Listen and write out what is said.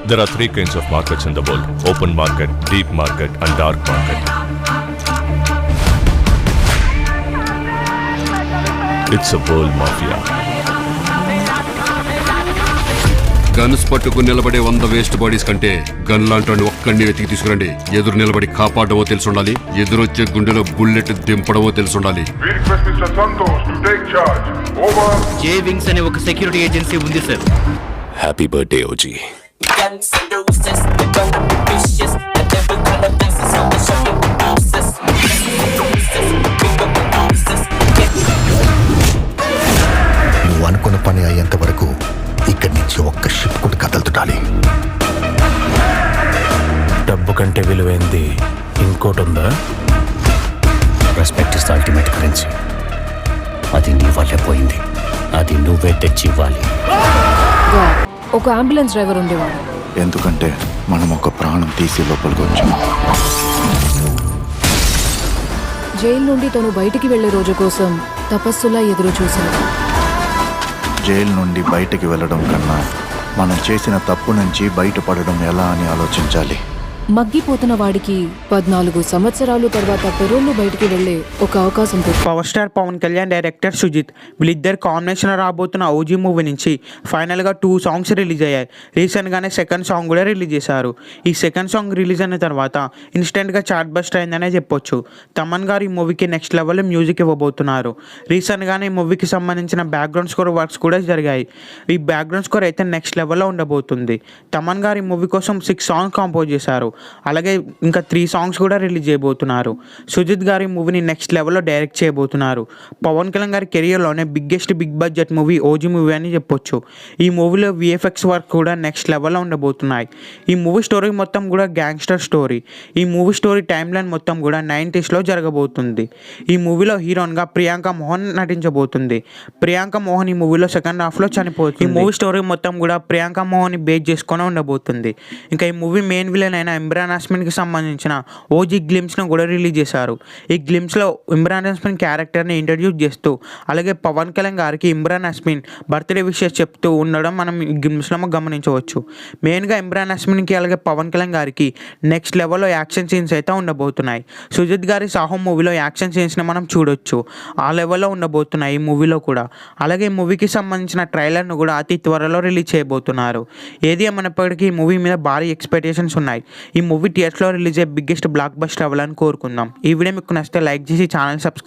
There are three kinds of markets in the world: open market, deep market, and dark market. It's a world mafia. Guns పట్టుకుని నిలబడే 100 waste bodies కంటే gun లాంటి ఒక్కడిని వెతికి తీసుకురండి. ఎదురు నిలబడి కాపాడమో తెలిసి ఉండాలి, ఎదురొచ్చే గుండెలో బుల్లెట్ దింపడమో తెలిసి ఉండాలి. జే వింగ్స్ అనే ఒక సెక్యూరిటీ ఏజెన్సీ ఉంది సార్. Happy birthday OG. నువ్వు అనుకున్న పని అయ్యేంత వరకు ఇక్కడి నుంచి ఒక్క షిప్ కూడా కదలుతుండాలి. డబ్బు కంటే విలువైంది ఇంకోటి ఉందా? Respect is ultimate currency. అది నీ వల్లే పోయింది, అది నువ్వే తెచ్చి ఇవ్వాలి. ఒక అంబులెన్స్ డ్రైవర్ ఉండేవాడు. ఎందుకంటే మనం ఒక ప్రాణం తీసి లోపలికి వచ్చాం. జైలు నుండి తను బయటికి వెళ్లే రోజు కోసం తపస్సులా ఎదురు చూశాడు. జైలు నుండి బయటికి వెళ్ళడం కన్నా మనం చేసిన తప్పు నుంచి బయటపడడం ఎలా అని ఆలోచించాలి. మగ్గిపోతున్న వాడికి 14 సంవత్సరాలు తర్వాత పెరోల్లో బయటికి వెళ్లే ఒక అవకాశం. Power star Pawan Kalyan, director Sujeeth వీళ్ళిద్దరు కాంబినేషన్ రాబోతున్న ఓజీ మూవీ నుంచి ఫైనల్గా 2 సాంగ్స్ రిలీజ్ అయ్యాయి. రీసెంట్గానే సెకండ్ సాంగ్ కూడా రిలీజ్ చేశారు. ఈ సెకండ్ సాంగ్ రిలీజ్ అయిన తర్వాత ఇన్స్టెంట్గా చార్ట్ బస్ట్ అయిందనే చెప్పొచ్చు. తమన్ గారు ఈ మూవీకి నెక్స్ట్ లెవెల్లో మ్యూజిక్ ఇవ్వబోతున్నారు. రీసెంట్గానే ఈ మూవీకి సంబంధించిన బ్యాక్గ్రౌండ్ స్కోర్ వర్క్స్ కూడా జరిగాయి. ఈ బ్యాక్గ్రౌండ్ స్కోర్ అయితే నెక్స్ట్ లెవెల్లో ఉండబోతుంది. తమన్ గారు ఈ మూవీ కోసం 6 సాంగ్స్ కంపోజ్ చేశారు. అలాగే ఇంకా 3 సాంగ్స్ కూడా రిలీజ్ చేయబోతున్నారు. సుజిత్ గారి మూవీని నెక్స్ట్ లెవెల్లో డైరెక్ట్ చేయబోతున్నారు. పవన్ కళ్యాణ్ గారి కెరియర్లోనే big budget movie OG movie అని చెప్పొచ్చు. ఈ మూవీలో విఎఫ్ఎక్స్ వర్క్ కూడా నెక్స్ట్ లెవెల్లో ఉండబోతున్నాయి. ఈ మూవీ స్టోరీ మొత్తం కూడా గ్యాంగ్స్టర్ స్టోరీ. ఈ మూవీ స్టోరీ టైమ్ లైన్ మొత్తం కూడా 90s జరగబోతుంది. ఈ మూవీలో హీరోయిన్గా ప్రియాంక మోహన్ నటించబోతుంది. ప్రియాంక మోహన్ ఈ మూవీలో సెకండ్ హాఫ్లో చనిపోతుంది. ఈ మూవీ స్టోరీ మొత్తం కూడా ప్రియాంక మోహన్ని బేస్ చేసుకొని ఉండబోతుంది. ఇంకా ఈ మూవీ మెయిన్ విలన్ అయిన ఇమ్రాన్ హాష్మీకి సంబంధించిన ఓజీ గ్లిమ్స్ను కూడా రిలీజ్ చేశారు. ఈ గ్లిమ్స్లో ఇమ్రాన్ హాష్మీ క్యారెక్టర్ని ఇంట్రడ్యూస్ చేస్తూ అలాగే పవన్ కళ్యాణ్ గారికి ఇమ్రాన్ హాష్మీ బర్త్డే విషెస్ చెప్తూ ఉండడం మనం ఈ గ్లిమ్స్లో గమనించవచ్చు. మెయిన్గా ఇమ్రాన్ హాష్మీకి అలాగే పవన్ కళ్యాణ్ గారికి నెక్స్ట్ లెవెల్లో యాక్షన్ సీన్స్ అయితే ఉండబోతున్నాయి. సుజిత్ గారి సాహో మూవీలో యాక్షన్ సీన్స్ని మనం చూడొచ్చు. ఆ లెవెల్లో ఉండబోతున్నాయి ఈ మూవీలో కూడా. అలాగే ఈ మూవీకి సంబంధించిన ట్రైలర్ను కూడా అతి త్వరలో రిలీజ్ చేయబోతున్నారు. ఏది ఏమైనప్పటికీ ఈ మూవీ మీద భారీ ఎక్స్పెక్టేషన్స్ ఉన్నాయి. ఈ మూవీ థియేటర్స్లో రిలీజ్ అయ్యే బిగ్గెస్ట్ బ్లాక్ బస్టర్ అవ్వాలని కోరుకుందాం. ఈ వీడియో మీకు నచ్చితే లైక్ చేసి ఛానల్ సబ్స్క్రైబ్